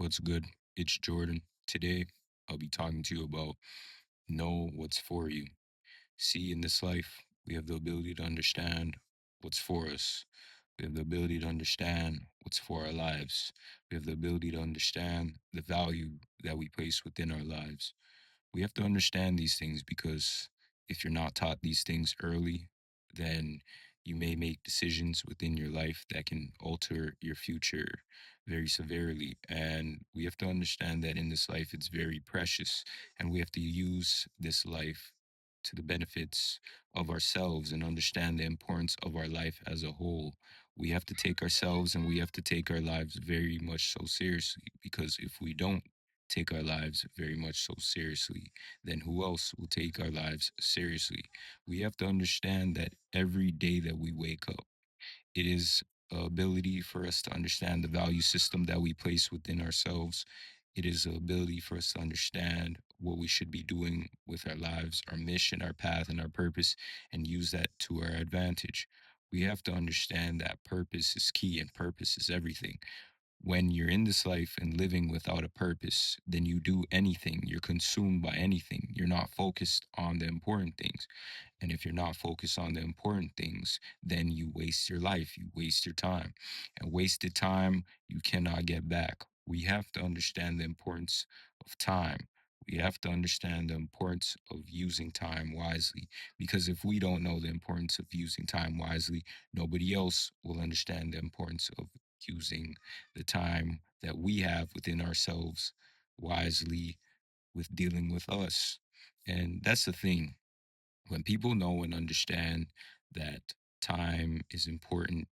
What's good? It's Jordan. Today, I'll be talking to you about know what's for you. See, in this life, we have the ability to understand what's for us. We have the ability to understand what's for our lives. We have the ability to understand the value that we place within our lives. We have to understand these things because if you're not taught these things early, then you may make decisions within your life that can alter your future very severely. And we have to understand that in this life, it's very precious, and we have to use this life to the benefits of ourselves and understand the importance of our life as a whole. We have to take ourselves and we have to take our lives very much so seriously, because if we don't take our lives very much so seriously, then who else will take our lives seriously? We have to understand that every day that we wake up, it is ability for us to understand the value system that we place within ourselves. It is the ability for us to understand what we should be doing with our lives, our mission, our path, and our purpose, and use that to our advantage. We have to understand that purpose is key and purpose is everything. When you're in this life and living without a purpose, then you do anything, you're consumed by anything, you're not focused on the important things. And if you're not focused on the important things, then you waste your life, you waste your time. And wasted time, you cannot get back. We have to understand the importance of time. We have to understand the importance of using time wisely. Because if we don't know the importance of using time wisely, nobody else will understand the importance of using the time that we have within ourselves wisely with dealing with us. And that's the thing. When people know and understand that time is important,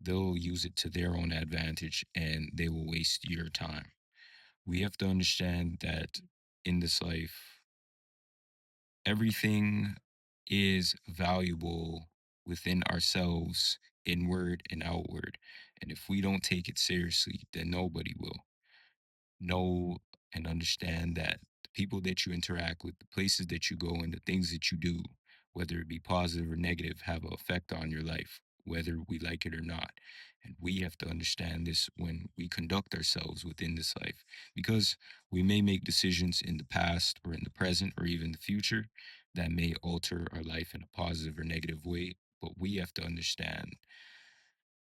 they'll use it to their own advantage and they will waste your time. We have to understand that in this life, everything is valuable within ourselves, inward and outward. And if we don't take it seriously, then nobody will know and understand that the people that you interact with, the places that you go, and the things that you do, whether it be positive or negative, have an effect on your life, whether we like it or not. And we have to understand this when we conduct ourselves within this life, because we may make decisions in the past or in the present or even the future that may alter our life in a positive or negative way. But we have to understand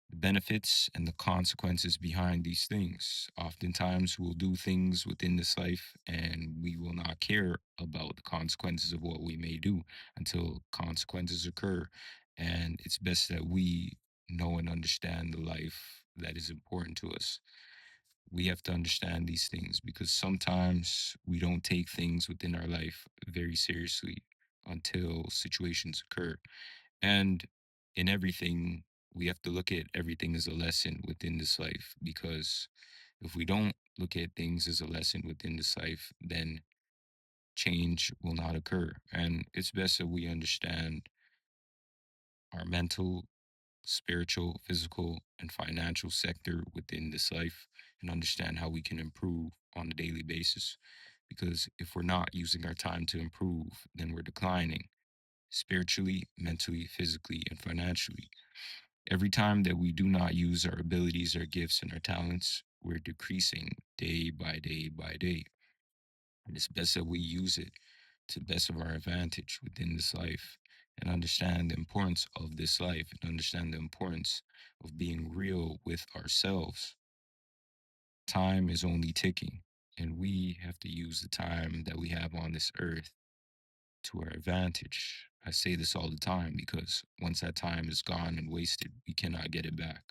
the benefits and the consequences behind these things. Oftentimes, we'll do things within this life and we will not care about the consequences of what we may do until consequences occur. And it's best that we know and understand the life that is important to us. We have to understand these things because sometimes we don't take things within our life very seriously until situations occur. And in everything, we have to look at everything as a lesson within this life, because if we don't look at things as a lesson within this life, then change will not occur. And it's best that we understand our mental, spiritual, physical, and financial sector within this life and understand how we can improve on a daily basis. Because if we're not using our time to improve, then we're declining spiritually, mentally, physically, and financially. Every time that we do not use our abilities, our gifts, and our talents, we're decreasing day by day by day. And it's best that we use it to the best of our advantage within this life and understand the importance of this life and understand the importance of being real with ourselves. Time is only ticking, and we have to use the time that we have on this earth to our advantage. I say this all the time because once that time is gone and wasted, we cannot get it back.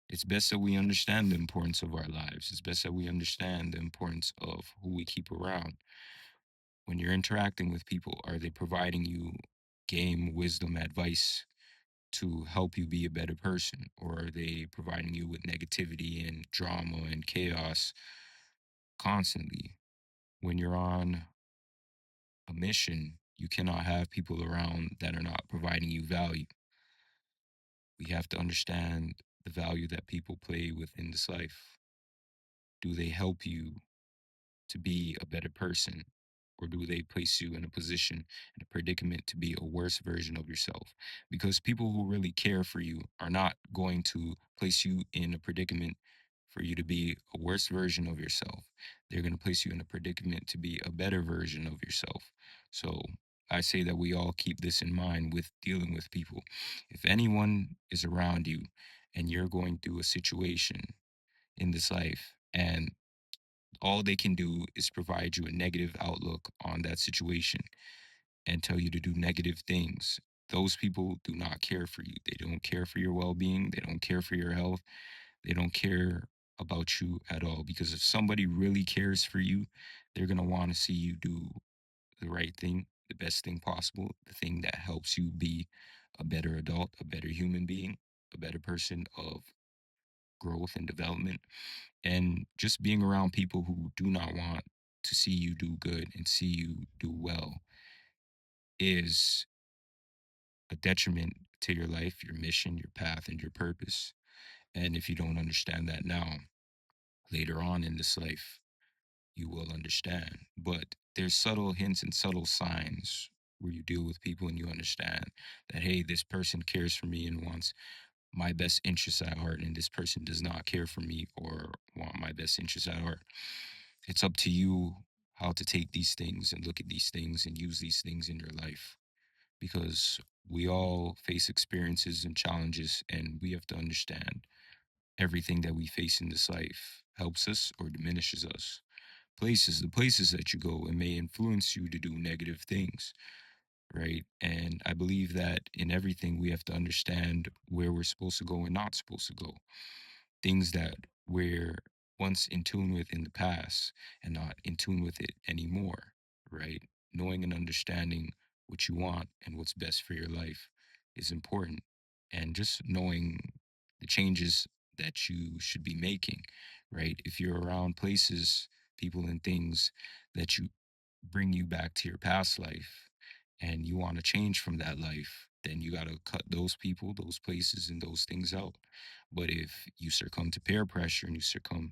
It's best that we understand the importance of our lives. It's best that we understand the importance of who we keep around. When you're interacting with people, are they providing you game, wisdom, advice to help you be a better person? Or are they providing you with negativity and drama and chaos constantly? When you're on a mission, you cannot have people around that are not providing you value. We have to understand the value that people play within this life. Do they help you to be a better person? Or do they place you in a position, in a predicament to be a worse version of yourself? Because people who really care for you are not going to place you in a predicament for you to be a worse version of yourself. They're going to place you in a predicament to be a better version of yourself. So I say that we all keep this in mind with dealing with people. If anyone is around you and you're going through a situation in this life and all they can do is provide you a negative outlook on that situation and tell you to do negative things, those people do not care for you. They don't care for your well being. They don't care for your health. They don't care about you at all. Because if somebody really cares for you, they're going to want to see you do the right thing, the best thing possible, the thing that helps you be a better adult, a better human being, a better person of growth and development. And just being around people who do not want to see you do good and see you do well is a detriment to your life, your mission, your path, and your purpose. And if you don't understand that now, later on in this life, you will understand. But there's subtle hints and subtle signs where you deal with people and you understand that, hey, this person cares for me and wants my best interests at heart, and this person does not care for me or want my best interests at heart. It's up to you how to take these things and look at these things and use these things in your life, because we all face experiences and challenges, and we have to understand everything that we face in this life helps us or diminishes us. The places that you go, it may influence you to do negative things, right? And I believe that in everything, we have to understand where we're supposed to go and not supposed to go. Things that we're once in tune with in the past and not in tune with it anymore, right? Knowing and understanding what you want and what's best for your life is important. And just knowing the changes that you should be making, right? If you're around places, people, and things that you bring you back to your past life and you want to change from that life, then you got to cut those people, those places, and those things out. But if you succumb to peer pressure and you succumb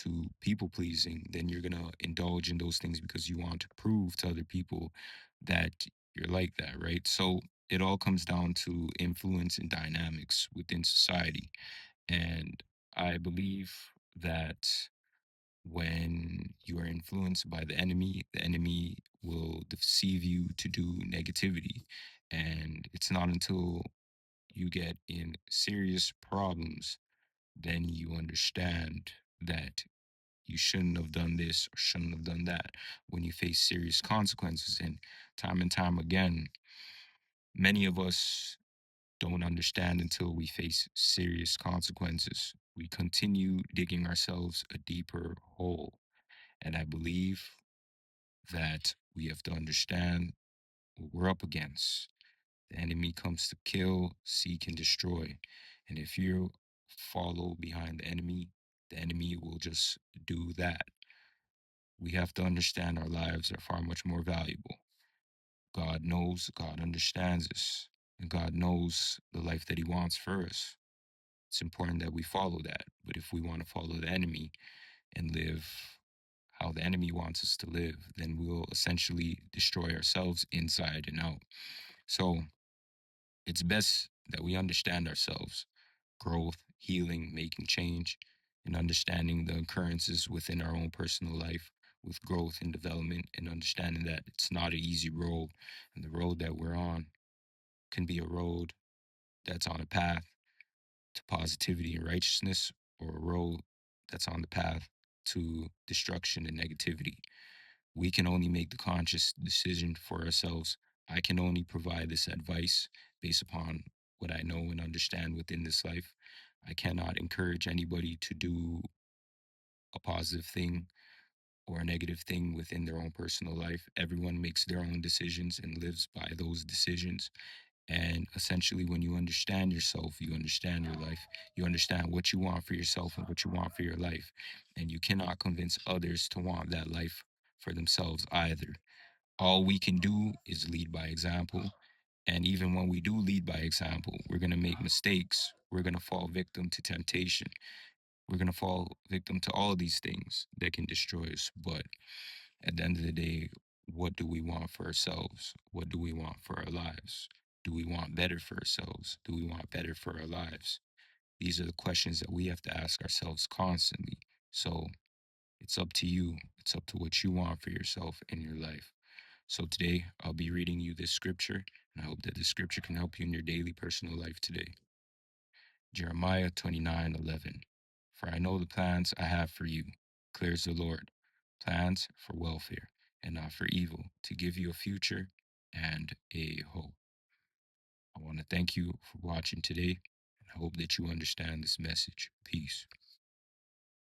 to people pleasing, then you're going to indulge in those things because you want to prove to other people that you're like that, right? So it all comes down to influence and dynamics within society. And I believe that when you are influenced by the enemy will deceive you to do negativity. And it's not until you get in serious problems then you understand that you shouldn't have done this or shouldn't have done that when you face serious consequences. And time again, many of us don't understand until we face serious consequences. We continue digging ourselves a deeper hole. And I believe that we have to understand what we're up against. The enemy comes to kill, seek, and destroy. And if you follow behind the enemy will just do that. We have to understand our lives are far much more valuable. God knows, God understands us, and God knows the life that He wants for us. It's important that we follow that. But if we want to follow the enemy and live how the enemy wants us to live, then we'll essentially destroy ourselves inside and out. So it's best that we understand ourselves, growth, healing, making change, and understanding the occurrences within our own personal life with growth and development, and understanding that it's not an easy road. And the road that we're on can be a road that's on a path to positivity and righteousness, or a road that's on the path to destruction and negativity. We can only make the conscious decision for ourselves. I can only provide this advice based upon what I know and understand within this life. I cannot encourage anybody to do a positive thing or a negative thing within their own personal life. Everyone makes their own decisions and lives by those decisions. And essentially, when you understand yourself, you understand your life, you understand what you want for yourself and what you want for your life. And you cannot convince others to want that life for themselves either. All we can do is lead by example. And even when we do lead by example, we're going to make mistakes. We're going to fall victim to temptation. We're going to fall victim to all of these things that can destroy us. But at the end of the day, what do we want for ourselves? What do we want for our lives? Do we want better for ourselves? Do we want better for our lives? These are the questions that we have to ask ourselves constantly. So it's up to you. It's up to what you want for yourself in your life. So today I'll be reading you this scripture, and I hope that this scripture can help you in your daily personal life today. Jeremiah 29:11. For I know the plans I have for you, declares the Lord, plans for welfare and not for evil, to give you a future and a hope. I want to thank you for watching today, and I hope that you understand this message. Peace.